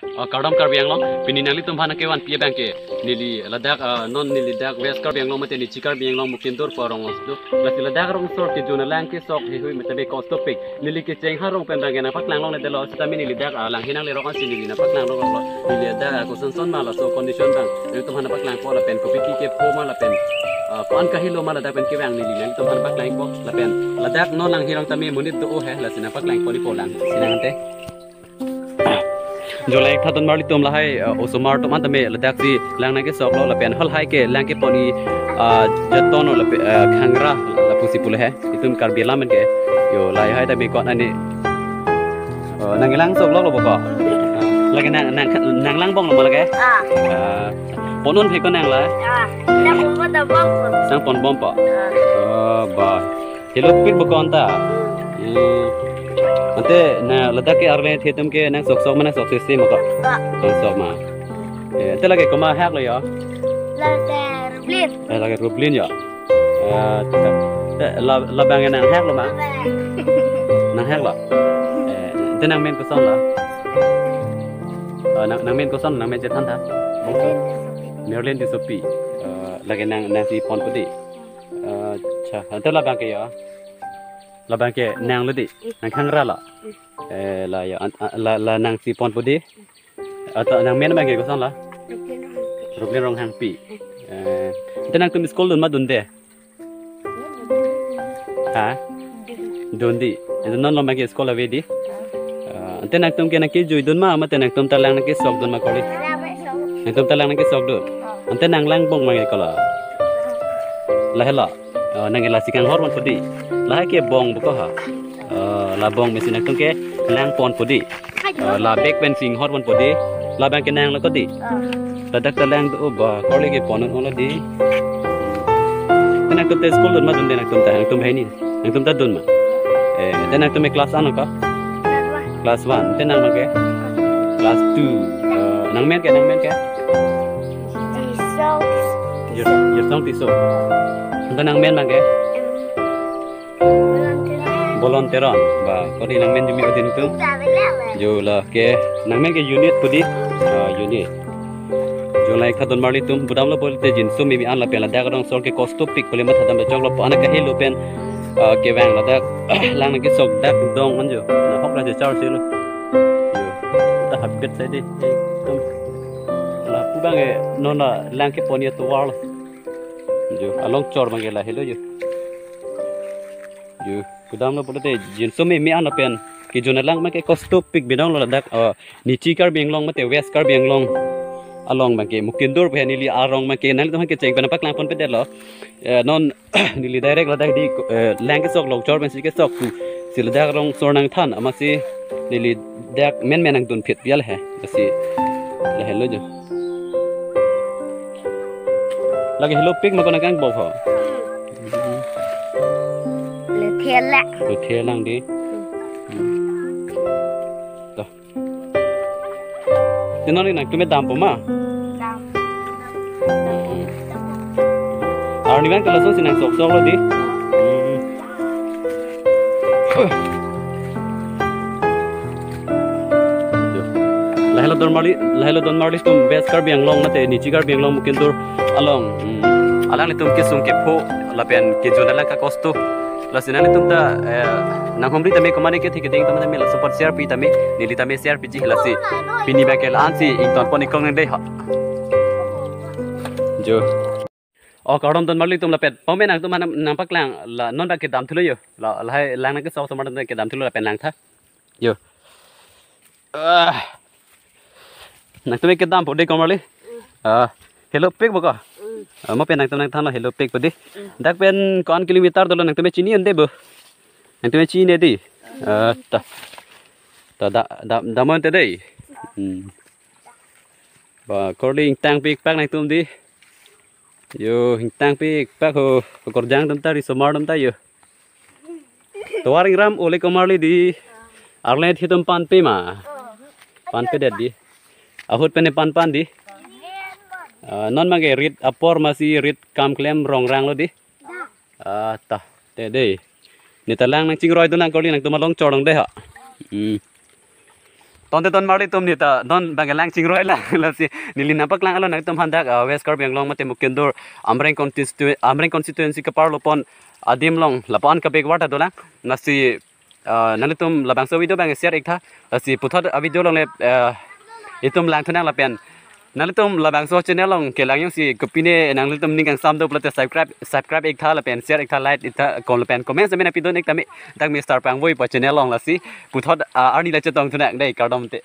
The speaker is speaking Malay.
Kardam karbiang long pini nali tumhana kewan pia bangke nili ladak non nili dak west karbiang long mate ni chikar biang long mukindur porong osdo lati ladak rong sor ke jona lang ke sok hui mate ko topik nili ke cheng harong pendang na pak lang long ne delo sitami nili dak lang hinang le rokan sini na pak lang long lo nili dak ko son son mala so condition bang nili tumhana pak lang po la pen ko piki ke po mala pen kon kahilo mala da pen ke bang nili nali tumhana pak lang po la pen ladak non lang hirong tami munit do he la sina pak lang po ni po lang sinang te Jolai thadon marli tum lahai osomar to man tame ladak si lang na ke sok lo la pen hol hai ke lang ke poni jaton la khangra la pusi pule he itum kar bela men ke yo lai hai tame kon ani nang lang sok lo lo boko lagi nang lang bong lo ma lagi ponon he kon nang la nang mo da bong sang pon bom pa ba hello pik boko anta ante na ladak ke arle thetum ke nang sok sok mana sok se maka sok ma te lagi koma hak lo ya lagi rublin ya la bang nang hak lo ma nang hak lo te nang men ko son la nang men ko son nang men je than tha merlin di sopi lagi nang si pon pudi cha ante la bang ke ya la bang ke nang ludi nang khangra la la ya la nang si pon pudi atau nang men bang ke ko son la rublin rong hang pi te nang tum school dun ma dun de ha dun di non lo bang ke school ave di te nang tum ke na ke jui dun ma te nang tum talang na ke sok dun ma koli nang tum talang na ke sok du ante nang lang bong ma ke kala la hela nang la sikang hormon pudi la ke bong buko ha la bong mesin nang tum ke lang pon pudi la back fencing hormon pudi la bang ke nang la ko di la dak talang do ba koli ke pon on la di nang tum te school dun ma dun de nang tum hai ni nang tum ta dun ma te nang tum class an ka class 1 te nang ma ke class 2 nang men ke Your song tiso. Ito nang men mangke. Volunteeron ba kori nang men jumi odin tu. Jo la ke nang men ke unit pudi unit. Jo la khadon marli tum budam lo bolte jin so mi an la pela dagadong sol ke costo pic pole mat hadam chok lo ana ka helo pen ke wang la dak lang ke sok dak dong man jo na hok la je char se lo. Jo ta habit sai di la pubang e nona lang ke ponia to wal jo along chor mangi la hello jo kudam lo bolte jin so mi an la pen ki jona lang ma ke costo pic binong lo dak ni chi kar beng long mate west kar beng long along ma ke mukindur bhe nili arong ma ke nal to ke cheng pan pak lang pon pe de lo non nili direct la dak di lang ke sok long chor ben si ke sok tu sil dak rong sornang than ama si nili dak men ang dun phet bial he si la hello jo lagi hello pic ma ko nang kang bo pho le the lang di to tinon ni nak tume dam po ma ar ni ban kala so sinang sok sok lo di la hello don marli tum best kar biang long mate ni chigar biang long mukindur along alang ni tum ke sung ke pho la pen ke jona la ka kosto la sinani tum ta nang homri tame komane ke thik ding tamane mela support share pi tame nili tame share pi ji la si pini ba ke lan si ing ton poni kong dei ha jo kadam don marli tum la pet pome nang tum nang pak lang la non ba ke dam thulo yo la hai lang na ke so so ke dam thulo la pen lang tha yo nang tume ke dam pode komali hello pic boko mo pen nang than hello pic podi dak pen kon kilometer dolo nang tume chini ande bo nang tume chini di ta da mon te dei ba calling tang pic pak nang tum di yo tang pic pak ho korjang tum ta ri somar tum ta yo to waring ram ole komali di arle thitum pan pe ma pan pe de di ahut pene pan di non mage rit apor masih rit kam klem rong rang lo di ta te de ni talang nang chingroi tu nang koli nang tu malong chorong de ha ton mari tum ni ta don bangalang chingroi la si nili napak lang alon tum handak West Karbi Anglong mate Mukendur Amreng constituency ka parlopon adim long lapan ka begwata dola nasi nalitum labang so video bang share ekta si puthot video long le itum lang thanang la pen nalitum labang so channel long ke lang yung si kopine nalitum ning kang sam do plate subscribe ekta la pen share ekta like ekta kon la pen comment sa mena pidon ekta mi dak mi star pang voi pa channel long la si puthot arni la chetong thuna dai kardom te